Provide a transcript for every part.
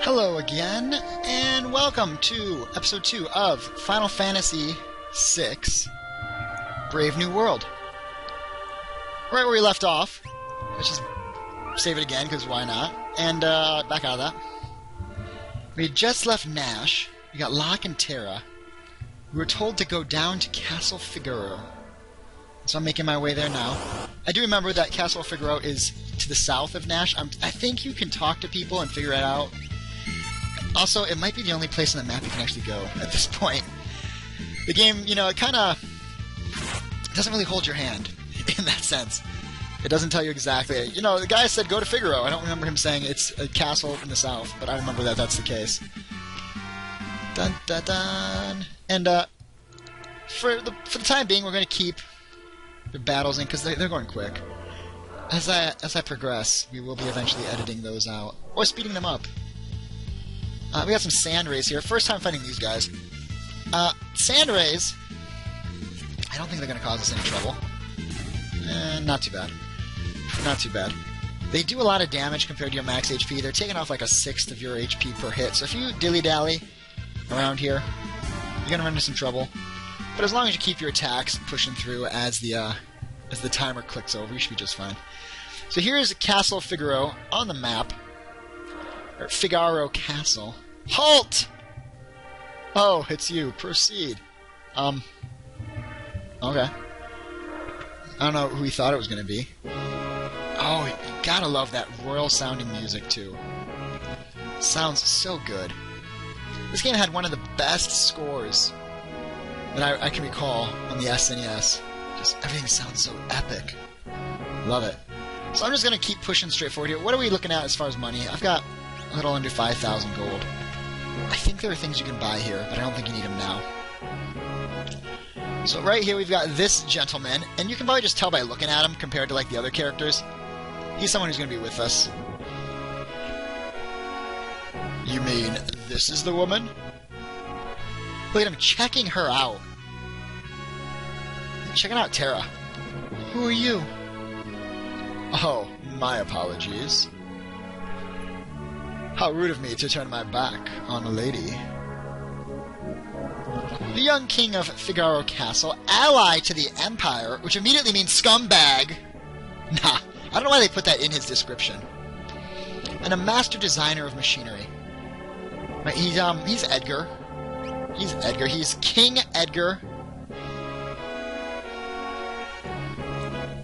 Hello again, and welcome to Episode 2 of Final Fantasy VI Brave New World. Right where we left off. Let's just save it again, because why not? And, back out of that. We had just left Nash. We got Locke and Terra. We were told to go down to Castle Figaro. So I'm making my way there now. I do remember that Castle Figaro is to the south of Nash. I think you can talk to people and figure it out. Also, it might be the only place on the map you can actually go at this point. The game, you know, it kind of doesn't really hold your hand in that sense. It doesn't tell you exactly. You know, the guy said go to Figaro. I don't remember him saying it's a castle in the south, but I remember that that's the case. Dun dun dun. And for the time being, we're going to keep the battles in because they're going quick. As I progress, we will be eventually editing those out or speeding them up. We got some sand rays here. First time fighting these guys. Sand rays, I don't think they're going to cause us any trouble. Not too bad. Not too bad. They do a lot of damage compared to your max HP. They're taking off like a sixth of your HP per hit. So if you dilly-dally around here, you're going to run into some trouble. But as long as you keep your attacks pushing through as the timer clicks over, you should be just fine. So here's Castle Figaro on the map. Or Figaro Castle. Halt! Oh, it's you. Proceed. Okay. I don't know who he thought it was going to be. Oh, you gotta love that royal-sounding music, too. Sounds so good. This game had one of the best scores that I can recall on the SNES. Just everything sounds so epic. Love it. So I'm just going to keep pushing straight forward here. What are we looking at as far as money? I've got a little under 5,000 gold. I think there are things you can buy here, but I don't think you need them now. So right here we've got this gentleman, and you can probably just tell by looking at him compared to like the other characters. He's someone who's going to be with us. You mean this is the woman? Look at him checking her out. Checking out Terra. Who are you? Oh, my apologies. How rude of me to turn my back on a lady. The young king of Figaro Castle, ally to the Empire, which immediately means scumbag. Nah, I don't know why they put that in his description. And a master designer of machinery. Right, he's Edgar. He's Edgar. He's King Edgar.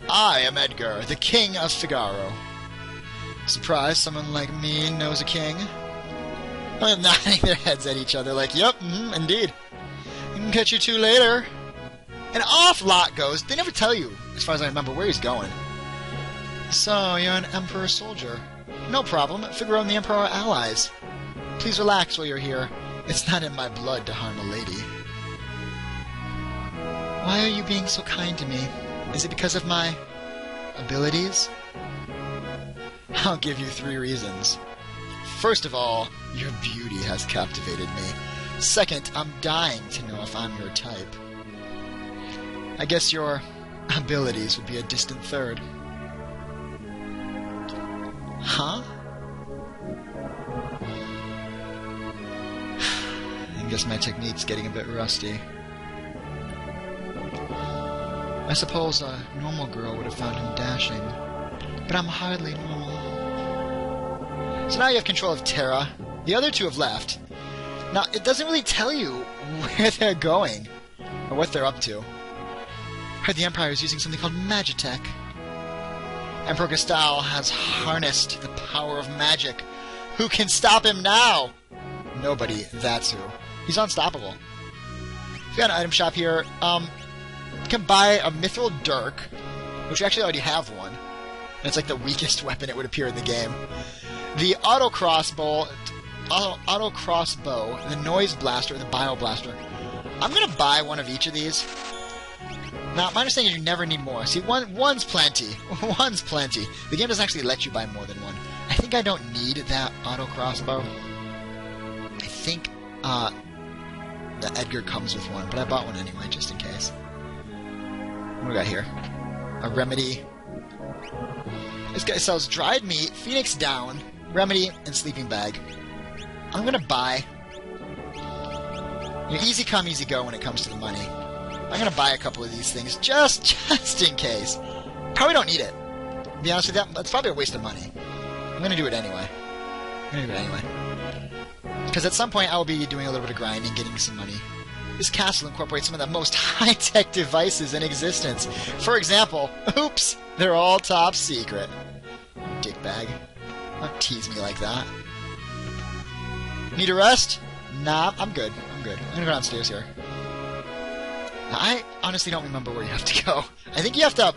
I am Edgar, the king of Figaro. Surprised someone like me knows a king? I'm nodding their heads at each other like, yep, indeed. Can catch you two later. And off Locke goes. They never tell you, as far as I remember, where he's going. So, you're an Emperor soldier. No problem. Figaro and the Emperor are allies. Please relax while you're here. It's not in my blood to harm a lady. Why are you being so kind to me? Is it because of my abilities? I'll give you 3 reasons. First of all, your beauty has captivated me. Second, I'm dying to know if I'm your type. I guess your abilities would be a distant third. Huh? I guess my technique's getting a bit rusty. I suppose a normal girl would have found him dashing, but I'm hardly normal. So now you have control of Terra. The other two have left. Now, it doesn't really tell you where they're going, or what they're up to. I heard the Empire is using something called Magitech. Emperor Gestal has harnessed the power of magic. Who can stop him now? Nobody, that's who. He's unstoppable. We've got an item shop here. You can buy a Mithril Dirk, which we actually already have one. And it's like the weakest weapon it would appear in the game. The auto crossbow, the noise blaster, and the bio blaster. I'm gonna buy one of each of these. Now, my understanding is you never need more. See, one's plenty. One's plenty. The game doesn't actually let you buy more than one. I think I don't need that auto crossbow. I think the Edgar comes with one, but I bought one anyway, just in case. What do we got here? A remedy. This guy sells dried meat, phoenix down, remedy, and sleeping bag. I'm gonna buy. Easy come, easy go when it comes to the money. I'm gonna buy a couple of these things just in case. Probably don't need it. To be honest with you, that's probably a waste of money. I'm gonna do it anyway. Because at some point I will be doing a little bit of grinding, getting some money. This castle incorporates some of the most high-tech devices in existence. For example, oops, they're all top secret. Dickbag. Don't tease me like that. Need a rest? Nah, I'm good. I'm gonna go downstairs here. Now, I honestly don't remember where you have to go. I think you have to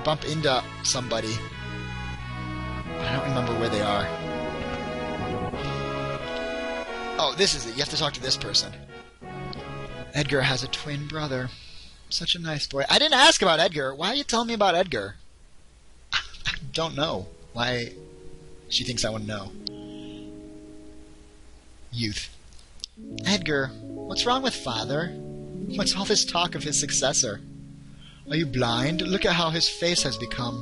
bump into somebody. But I don't remember where they are. Oh, this is it. You have to talk to this person. Edgar has a twin brother. Such a nice boy. I didn't ask about Edgar. Why are you telling me about Edgar? I don't know why she thinks I want to know. Youth. Edgar, what's wrong with father? What's all this talk of his successor? Are you blind? Look at how his face has become.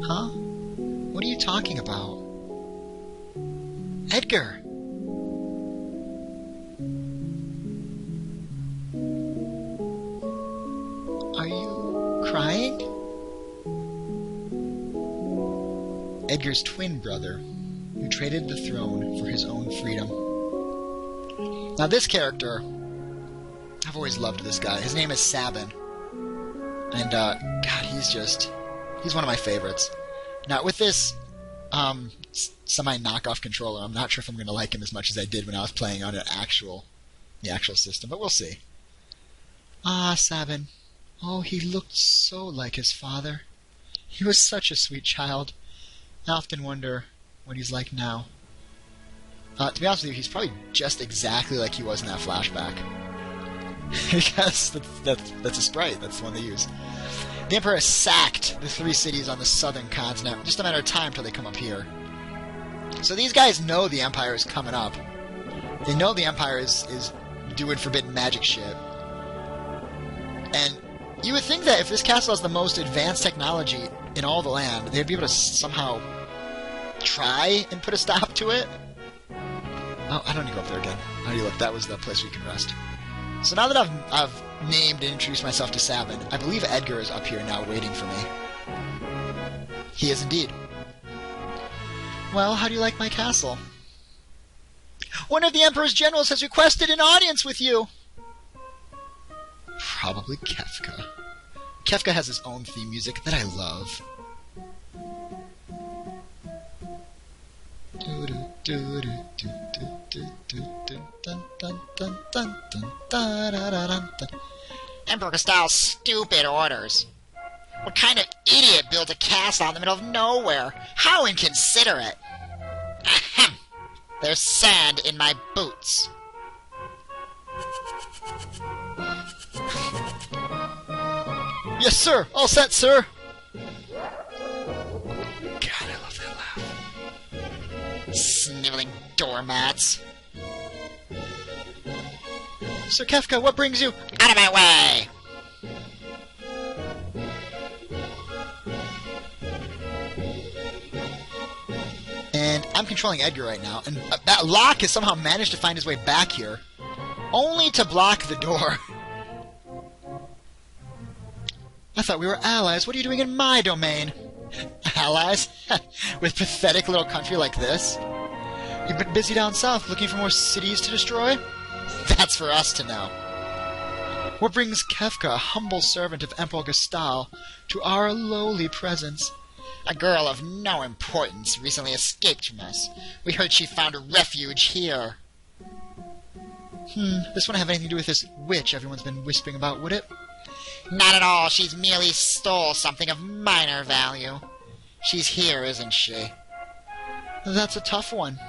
Huh? What are you talking about? Edgar! Are you crying? Edgar's twin brother, who traded the throne for his own freedom. Now this character, I've always loved this guy. His name is Sabin. And, God, he's one of my favorites. Now, with this, semi-knockoff controller, I'm not sure if I'm going to like him as much as I did when I was playing on the actual system, but we'll see. Ah, Sabin. Oh, he looked so like his father. He was such a sweet child. I often wonder what he's like now. To be honest with you, he's probably just exactly like he was in that flashback. Because that's a sprite. That's the one they use. The Emperor has sacked the 3 cities on the southern continent. Just a matter of time till they come up here. So these guys know the Empire is coming up. They know the Empire is doing forbidden magic shit. And you would think that if this castle has the most advanced technology in all the land, they'd be able to somehow try and put a stop to it. Oh, I don't need to go up there again. I already looked. That was the place where you can rest. So now that I've named and introduced myself to Sabin, I believe Edgar is up here now waiting for me. He is indeed. Well, how do you like my castle? One of the Emperor's generals has requested an audience with you! Probably Kefka. Kefka has his own theme music that I love. Emperor Gustav's stupid orders. What kind of idiot built a castle in the middle of nowhere? How inconsiderate! Ahem! There's sand in my boots. Yes, sir! All set, sir! God, I love that laugh. Sniveling doormats. Sir Kefka, what brings you? Out of my way! And I'm controlling Edgar right now, and that Locke has somehow managed to find his way back here, only to block the door. I thought we were allies. What are you doing in my domain? Allies? With pathetic little country like this? You've been busy down south looking for more cities to destroy? That's for us to know. What brings Kefka, a humble servant of Emperor Gustav, to our lowly presence? A girl of no importance recently escaped from us. We heard she found a refuge here. This wouldn't have anything to do with this witch everyone's been whispering about, would it? Not at all. She's merely stole something of minor value. She's here, isn't she? That's a tough one.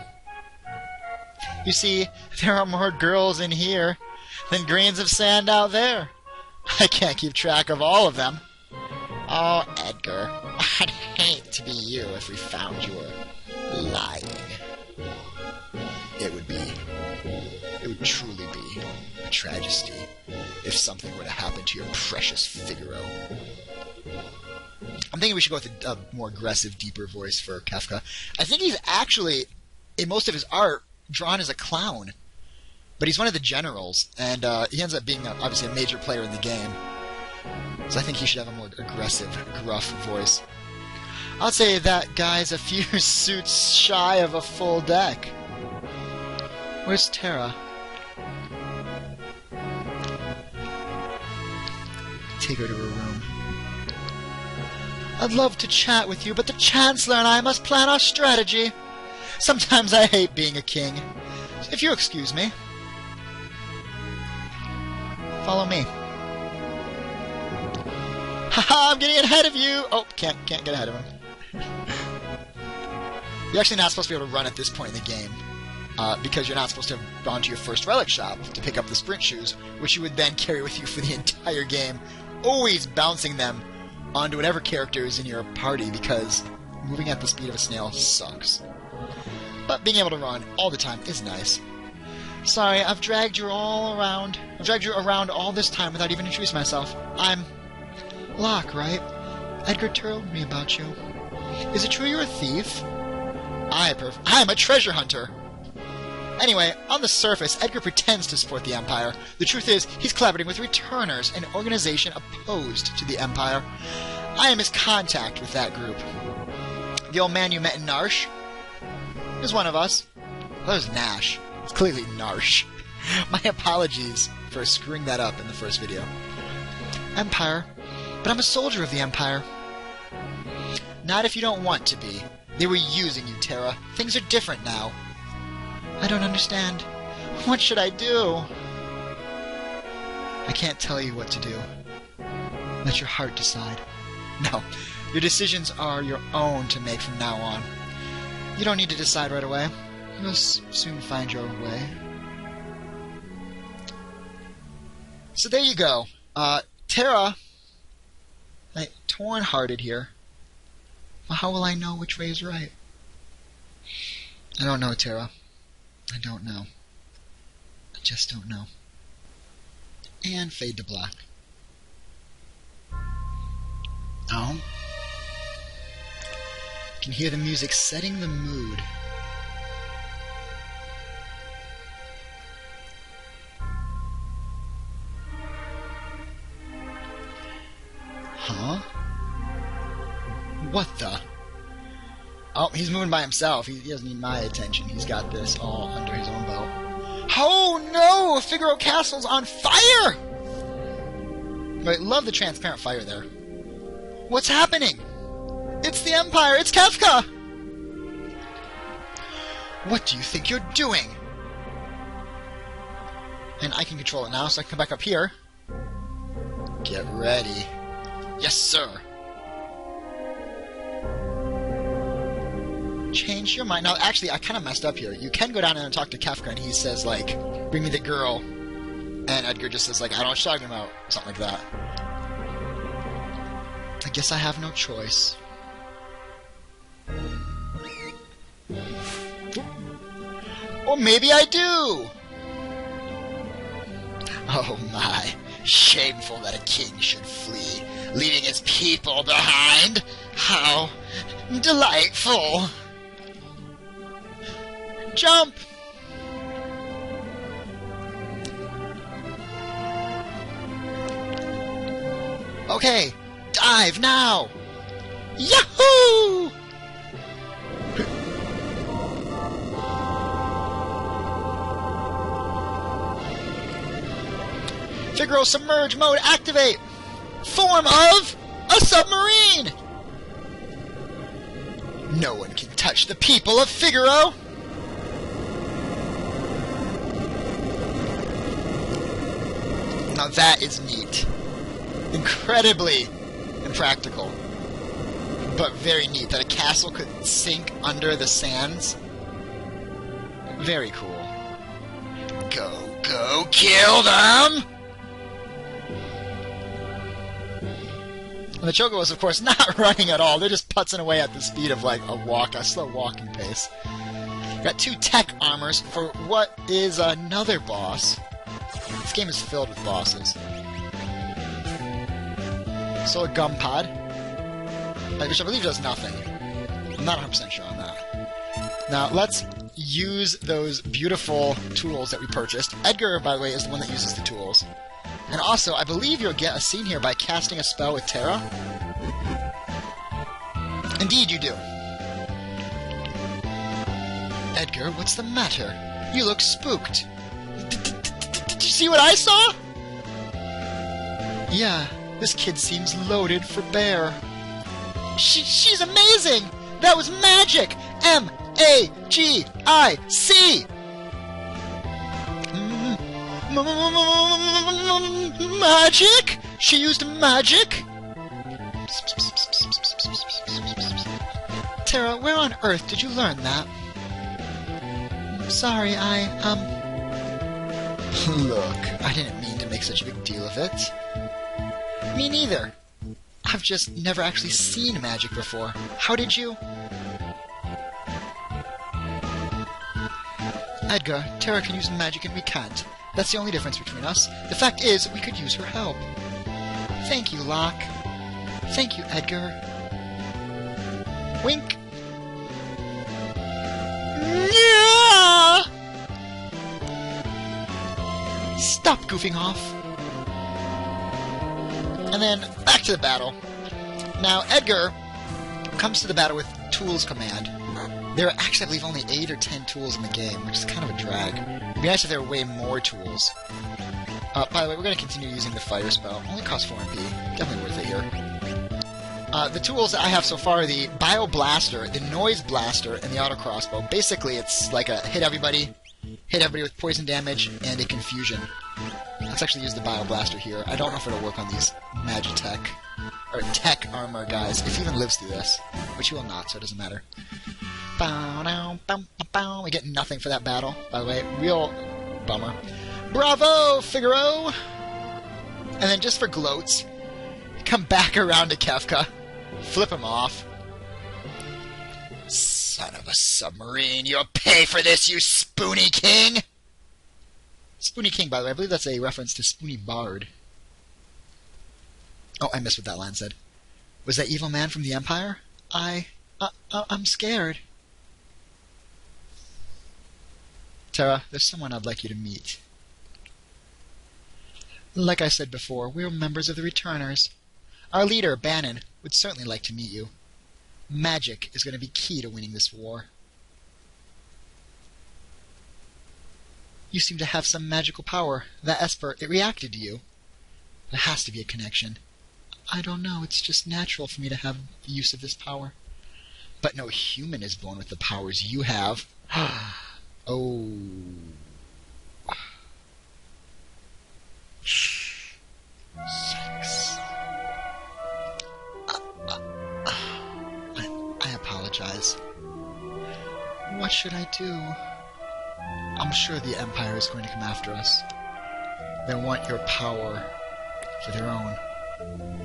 You see, there are more girls in here than grains of sand out there. I can't keep track of all of them. Oh, Edgar, I'd hate to be you if we found you were lying. It would truly be a tragedy if something were to happen to your precious Figaro. I'm thinking we should go with a more aggressive, deeper voice for Kefka. I think he's actually, in most of his art, drawn as a clown. But he's one of the generals, and he ends up being, obviously, a major player in the game. So I think he should have a more aggressive, gruff voice. I'd say that guy's a few suits shy of a full deck. Where's Terra? Take her to her room. I'd love to chat with you, but the Chancellor and I must plan our strategy. Sometimes I hate being a king. If you excuse me. Follow me. Haha, I'm getting ahead of you! Oh, can't get ahead of him. You're actually not supposed to be able to run at this point in the game. Because you're not supposed to have gone to your first relic shop to pick up the sprint shoes, which you would then carry with you for the entire game, always bouncing them onto whatever character is in your party, because moving at the speed of a snail sucks. But being able to run all the time is nice. Sorry, I've dragged you around all this time without even introducing myself. I'm Locke, right? Edgar told me about you. Is it true you're a thief? I'm a treasure hunter. Anyway, on the surface, Edgar pretends to support the Empire. The truth is, he's collaborating with Returners, an organization opposed to the Empire. I am his contact with that group. The old man you met in Narsh is one of us. That was Nash. It's clearly Narsh. My apologies for screwing that up in the first video. Empire. But I'm a soldier of the Empire. Not if you don't want to be. They were using you, Terra. Things are different now. I don't understand. What should I do? I can't tell you what to do. Let your heart decide. No, your decisions are your own to make from now on. You don't need to decide right away. You'll soon find your way. So there you go. Terra, torn-hearted here. Well, how will I know which way is right? I don't know, Terra. I don't know. I just don't know. And fade to black. Oh. You can hear the music setting the mood. Huh? What the? Oh, he's moving by himself. He doesn't need my attention. He's got this all under his own belt. Oh no! Figaro Castle's on fire! Wait, love the transparent fire there. What's happening? It's the Empire! It's Kefka! What do you think you're doing? And I can control it now, so I can come back up here. Get ready. Yes, sir. Change your mind. Now, actually, I kind of messed up here. You can go down and talk to Kefka, and he says, like, bring me the girl. And Edgar just says, like, I don't know what you're talking about. Something like that. I guess I have no choice. Or maybe I do! Oh my. Shameful that a king should flee, leaving his people behind. How delightful! Jump! Okay, dive now! Yahoo! Figaro submerge mode activate! Form of a submarine! No one can touch the people of Figaro! Now that is neat. Incredibly impractical. But very neat that a castle could sink under the sands. Very cool. Go, kill them! And the Chocobos, of course, not running at all. They're just putzing away at the speed of, like, a slow walking pace. Got 2 tech armors for what is another boss. This game is filled with bosses. So a gum pod. which I believe does nothing. I'm not 100% sure on that. Now, let's use those beautiful tools that we purchased. Edgar, by the way, is the one that uses the tools. And also, I believe you'll get a scene here by casting a spell with Terra. Indeed, you do. Edgar, what's the matter? You look spooked. Did you see what I saw? Yeah, this kid seems loaded for bear. She's amazing! That was magic! M-A-G-I-C! Magic? She used magic? Terra, where on earth did you learn that? Sorry, Look, I didn't mean to make such a big deal of it. Me neither. I've just never actually seen magic before. How did you? Edgar, Terra can use magic and we can't. That's the only difference between us. The fact is, we could use her help. Thank you, Locke. Thank you, Edgar. Wink. Yeah! Stop goofing off. And then, back to the battle. Now, Edgar comes to the battle with Tools Command. There are actually, I believe, only 8 or 10 tools in the game, which is kind of a drag. It'd be nice if there were way more tools. By the way, we're going to continue using the Fire Spell. Only costs 4 MP. Definitely worth it here. The tools that I have so far are the Bio Blaster, the Noise Blaster, and the Auto Crossbow. Basically, it's like a hit everybody with poison damage, and a confusion. Let's actually use the Bio Blaster here. I don't know if it'll work on these Magitech, or Tech Armor guys, if he even lives through this. Which he will not, so it doesn't matter. We get nothing for that battle, by the way. Real bummer. Bravo, Figaro! And then just for gloats, come back around to Kefka. Flip him off. Son of a submarine, you'll pay for this, you Spoony King! Spoony King, by the way, I believe that's a reference to Spoony Bard. Oh, I missed what that line said. Was that evil man from the Empire? I'm scared. Terra, there's someone I'd like you to meet. Like I said before, we're members of the Returners. Our leader, Bannon, would certainly like to meet you. Magic is going to be key to winning this war. You seem to have some magical power. That Esper, it reacted to you. There has to be a connection. I don't know, it's just natural for me to have the use of this power. But no human is born with the powers you have. Oh. Yikes. I apologize. What should I do? I'm sure the Empire is going to come after us. They want your power for their own.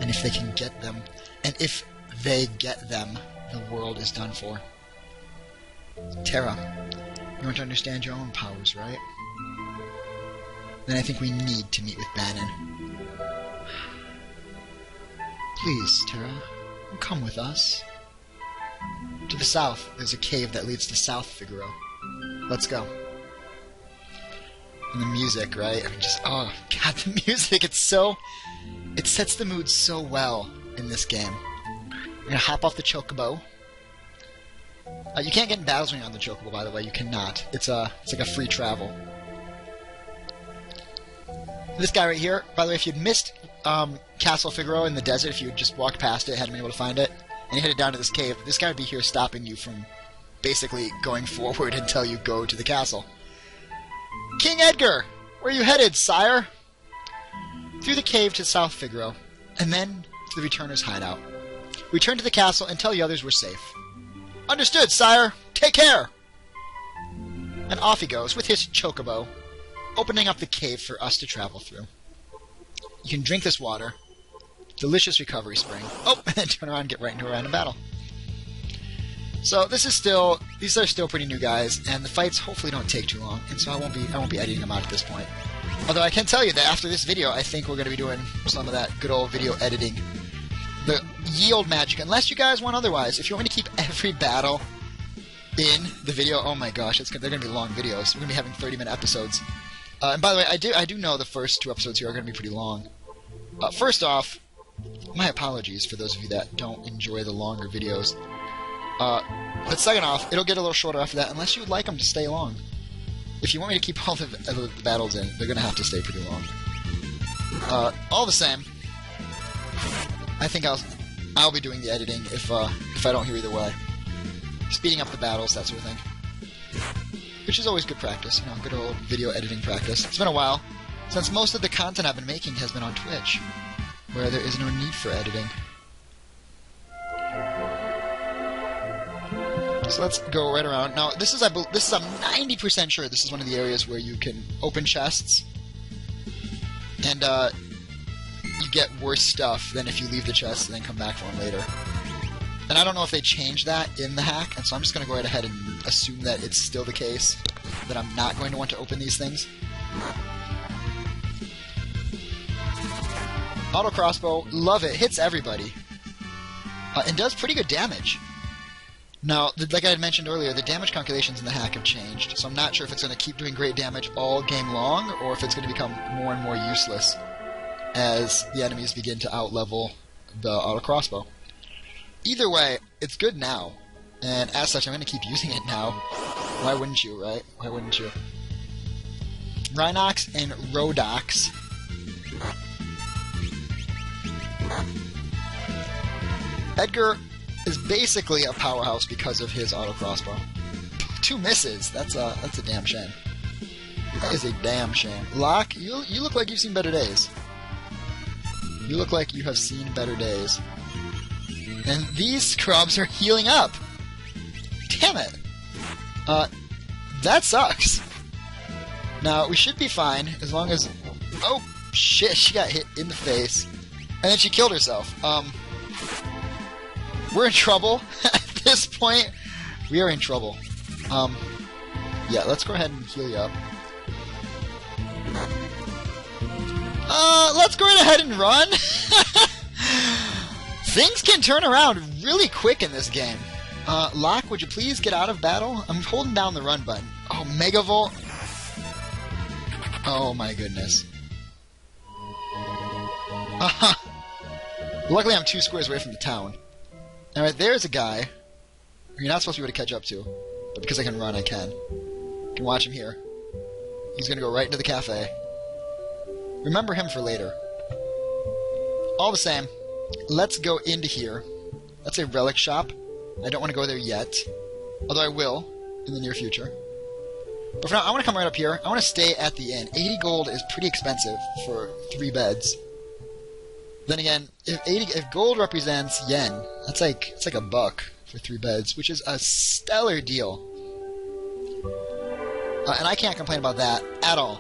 And if they can get them, and if they get them, the world is done for. Terra, you want to understand your own powers, right? Then I think we need to meet with Bannon. Please, Terra, come with us. To the south, there's a cave that leads to South Figaro. Let's go. And the music, right? I mean, just, oh, God, the music, it sets the mood so well in this game. We're gonna hop off the Chocobo. You can't get in battles when you're on the Chocobo, by the way. You cannot. It's like a free travel. This guy right here, by the way, if you'd missed Castle Figaro in the desert, if you had just walked past it, hadn't been able to find it, and you headed down to this cave, this guy would be here stopping you from basically going forward until you go to the castle. King Edgar! Where are you headed, sire? Through the cave to South Figaro, and then to the Returner's hideout. Return to the castle and tell the others we're safe. Understood, sire! Take care! And off he goes with his chocobo, opening up the cave for us to travel through. You can drink this water. Delicious recovery spring. Oh, and then turn around and get right into a random battle. So these are still pretty new guys, and the fights hopefully don't take too long, and so I won't be editing them out at this point. Although I can tell you that after this video, I think we're going to be doing some of that good old video editing. the ye old magic, unless you guys want otherwise. If you want me to keep every battle in the video, oh my gosh, they're going to be long videos. We're going to be having 30-minute episodes. And by the way, I do know the first 2 episodes here are going to be pretty long. First off, my apologies for those of you that don't enjoy the longer videos. But second off, it'll get a little shorter after that, unless you would like them to stay long. If you want me to keep all the battles in, they're going to have to stay pretty long. All the same, I think I'll be doing the editing if I don't hear either way. Speeding up the battles, that sort of thing. Which is always good practice, you know, good old video editing practice. It's been a while since most of the content I've been making has been on Twitch, where there is no need for editing. So let's go right around. Now, this is I'm 90% sure this is one of the areas where you can open chests, and you get worse stuff than if you leave the chest and then come back for them later. And I don't know if they changed that in the hack, and so I'm just going to go right ahead and assume that it's still the case, that I'm not going to want to open these things. Auto crossbow, love it, hits everybody, and does pretty good damage. Now, like I had mentioned earlier, the damage calculations in the hack have changed, so I'm not sure if it's going to keep doing great damage all game long, or if it's going to become more and more useless as the enemies begin to outlevel the auto crossbow. Either way, it's good now, and as such, I'm going to keep using it now. Why wouldn't you, right? Why wouldn't you? Rhinox and Rhodox. Edgar is basically a powerhouse because of his auto crossbow. 2 misses. That's a damn shame. That is a damn shame. Locke, you look like you've seen better days. You look like you have seen better days. And these scrubs are healing up. Damn it. That sucks. Now, we should be fine as long as... Oh, shit, she got hit in the face. And then she killed herself. We're in trouble. At this point, we are in trouble. Yeah, let's go ahead and heal you up. Let's go right ahead and run. Things can turn around really quick in this game. Locke, would you please get out of battle? I'm holding down the run button. Oh, Megavolt. Oh my goodness. Luckily I'm 2 squares away from the town. Alright, there's a guy who you're not supposed to be able to catch up to, but because I can run, I can. You can watch him here. He's gonna go right into the cafe. Remember him for later. All the same, let's go into here. That's a relic shop. I don't want to go there yet, although I will in the near future. But for now, I want to come right up here. I want to stay at the inn. 80 gold is pretty expensive for 3 beds. Then again, if gold represents yen, it's like $1 for 3 beds, which is a stellar deal. And I can't complain about that at all.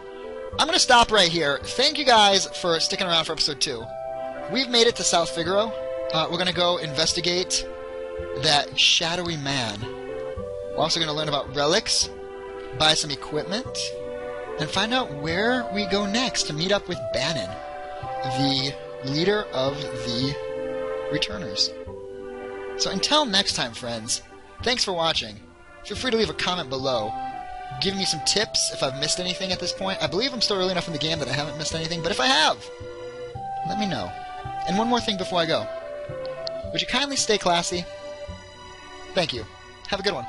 I'm going to stop right here. Thank you guys for sticking around for episode 2. We've made it to South Figaro. We're going to go investigate that shadowy man. We're also going to learn about relics, buy some equipment, and find out where we go next to meet up with Bannon, the leader of the Returners. So until next time, friends, thanks for watching. Feel free to leave a comment below. Give me some tips if I've missed anything at this point. I believe I'm still early enough in the game that I haven't missed anything, but if I have, let me know. And one more thing before I go. Would you kindly stay classy? Thank you. Have a good one.